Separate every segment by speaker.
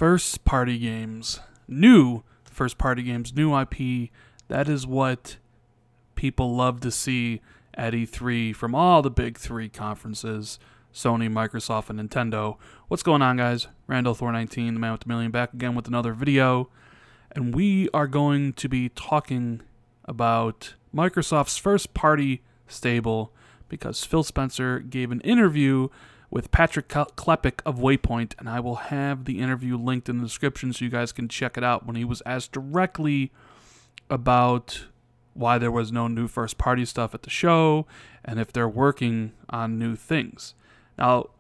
Speaker 1: First party games, new first party games, new IP. That is what people love to see at E3 from all the big three conferences, Sony, Microsoft, and Nintendo. What's going on, guys? Randall Thor 19, the man with the million, back again with another video. And we are going to be talking about Microsoft's first party stable because Phil Spencer gave an interview with Patrick Klepek of Waypoint, and I will have the interview linked in the description so you guys can check it out when he was asked directly about why there was no new first-party stuff at the show and if they're working on new things. Now,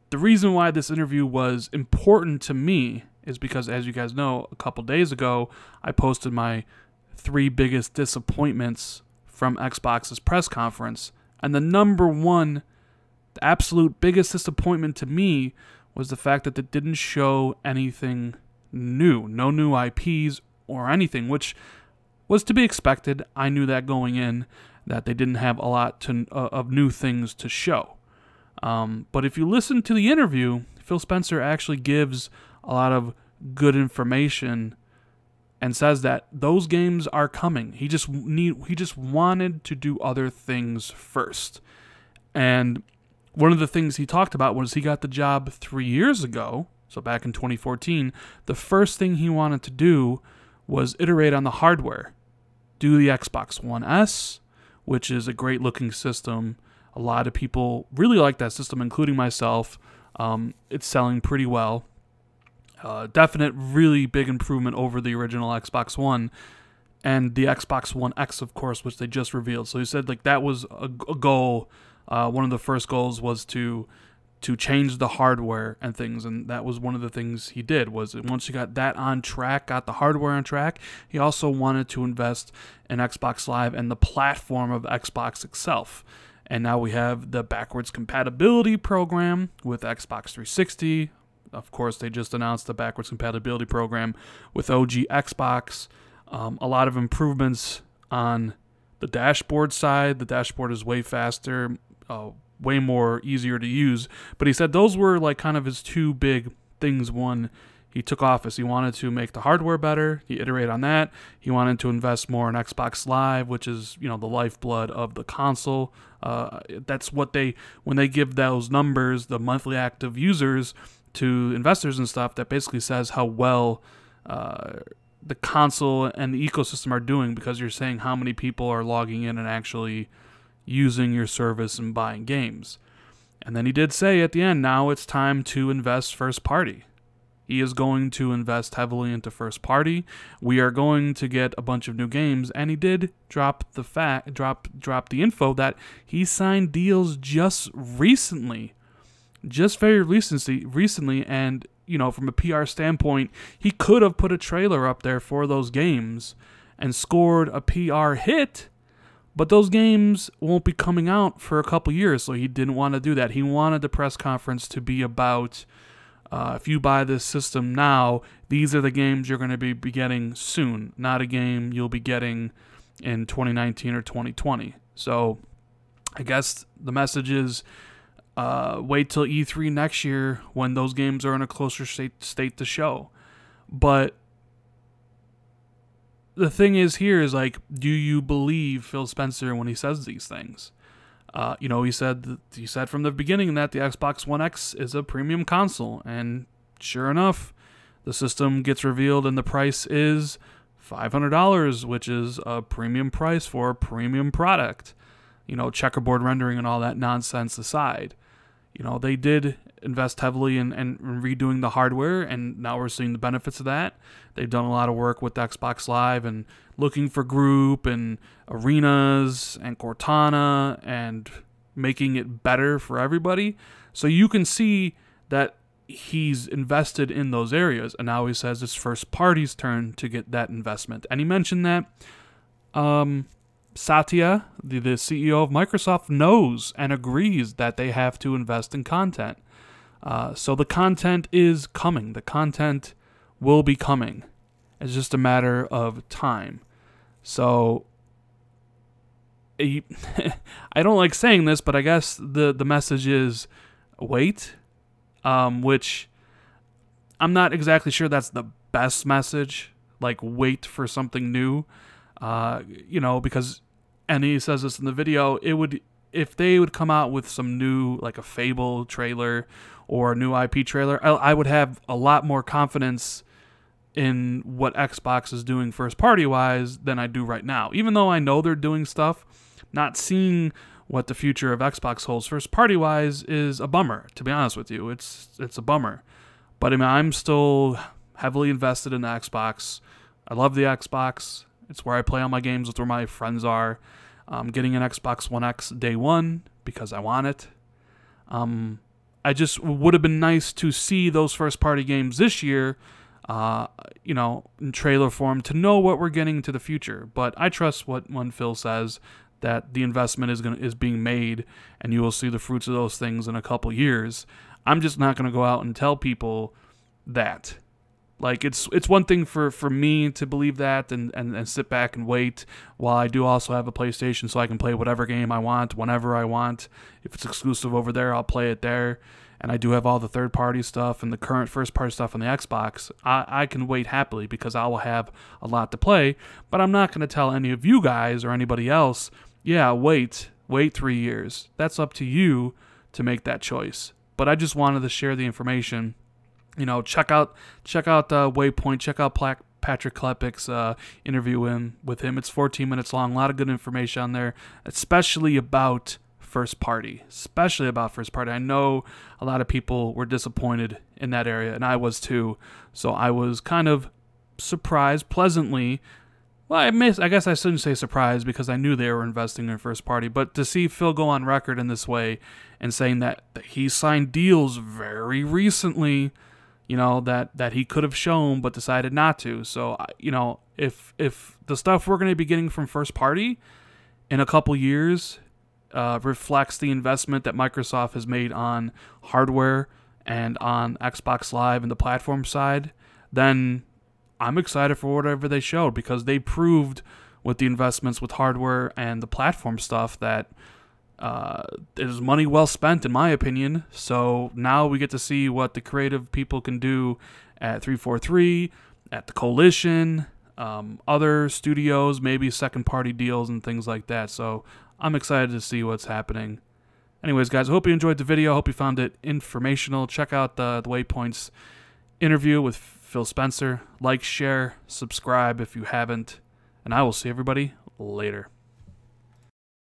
Speaker 1: the reason why this interview was important to me is because, as you guys know, a couple days ago, I posted my 3 biggest disappointments from Xbox's press conference, and the number one, the absolute biggest disappointment to me was the fact that it didn't show anything new. No new IPs or anything, which was to be expected. I knew that going in, that they didn't have a lot of new things to show. But if you listen to the interview, Phil Spencer actually gives a lot of good information and says that those games are coming. He just wanted to do other things first. And one of the things he talked about was he got the job 3 years ago, so back in 2014. The first thing he wanted to do was iterate on the hardware. Do the Xbox One S, which is a great looking system. A lot of people really like that system, including myself. It's selling pretty well. Definite really big improvement over the original Xbox One. And the Xbox One X, of course, which they just revealed. So he said like that was a goal. One of the first goals was to change the hardware and things, and that was one of the things he did. Was once you got that on track, got the hardware on track, he also wanted to invest in Xbox Live and the platform of Xbox itself. And now we have the backwards compatibility program with Xbox 360. Of course, they just announced the backwards compatibility program with OG Xbox. A lot of improvements on the dashboard side. The dashboard is way faster, way more easier to use. But he said those were like kind of his 2 big things. One, he took office. He wanted to make the hardware better. He iterated on that. He wanted to invest more in Xbox Live, which is, you know, the lifeblood of the console. That's what when they give those numbers, the monthly active users, to investors and stuff, that basically says how well the console and the ecosystem are doing, because you're saying how many people are logging in and actually using your service and buying games. And then he did say at the end, now it's time to invest first party. He is going to invest heavily into first party. We are going to get a bunch of new games, and he did drop the info that he signed deals just recently. Just very recently, and you know, from a PR standpoint, he could have put a trailer up there for those games and scored a PR hit, but those games won't be coming out for a couple years, so he didn't want to do that. He wanted the press conference to be about, if you buy this system now, these are the games you're going to be getting soon, not a game you'll be getting in 2019 or 2020. So I guess the message is, wait till E3 next year when those games are in a closer state to show. But the thing is here is like, do you believe Phil Spencer when he says these things? You know, he said from the beginning that the Xbox One X is a premium console, and sure enough, the system gets revealed and the price is $500, which is a premium price for a premium product. You know, checkerboard rendering and all that nonsense aside. You know, they did invest heavily in redoing the hardware, and now we're seeing the benefits of that. They've done a lot of work with Xbox Live and looking for group and arenas and Cortana and making it better for everybody. So you can see that he's invested in those areas, and now he says it's first party's turn to get that investment. And he mentioned that Satya, the CEO of Microsoft, knows and agrees that they have to invest in content. So the content is coming. The content will be coming. It's just a matter of time. So I don't like saying this, but I guess the message is wait, which I'm not exactly sure that's the best message. Like, wait for something new, because, and he says this in the video, if they would come out with some new, like a Fable trailer or a new IP trailer, I would have a lot more confidence in what Xbox is doing first party wise than I do right now. Even though I know they're doing stuff, not seeing what the future of Xbox holds first party wise is a bummer, to be honest with you. It's a bummer. But I mean, I'm still heavily invested in the Xbox. I love the Xbox. It's where I play all my games. It's where my friends are. I'm getting an Xbox One X day one because I want it. I just would have been nice to see those first party games this year, in trailer form, to know what we're getting into the future. But I trust when Phil says that the investment is being made, and you will see the fruits of those things in a couple years. I'm just not going to go out and tell people that. Like, it's one thing for me to believe that and sit back and wait, while I do also have a PlayStation, so I can play whatever game I want, whenever I want. If it's exclusive over there, I'll play it there. And I do have all the third-party stuff and the current first-party stuff on the Xbox. I can wait happily because I will have a lot to play. But I'm not going to tell any of you guys or anybody else, yeah, wait 3 years. That's up to you to make that choice. But I just wanted to share the information. Check out Waypoint. Check out Patrick Klepek's interview with him. It's 14 minutes long. A lot of good information on there, especially about first party. I know a lot of people were disappointed in that area, and I was too. So I was kind of surprised, pleasantly. Well, I guess I shouldn't say surprised, because I knew they were investing in first party. But to see Phil go on record in this way and saying that he signed deals very recently, that he could have shown but decided not to. So, if the stuff we're going to be getting from first party in a couple years reflects the investment that Microsoft has made on hardware and on Xbox Live and the platform side, then I'm excited for whatever they showed, because they proved with the investments with hardware and the platform stuff that it is money well spent, in my opinion. So now we get to see what the creative people can do at 343, at the Coalition, other studios, maybe second-party deals and things like that. So I'm excited to see what's happening. Anyways, guys, I hope you enjoyed the video. I hope you found it informational. Check out the Waypoint's interview with Phil Spencer. Like, share, subscribe if you haven't. And I will see everybody later.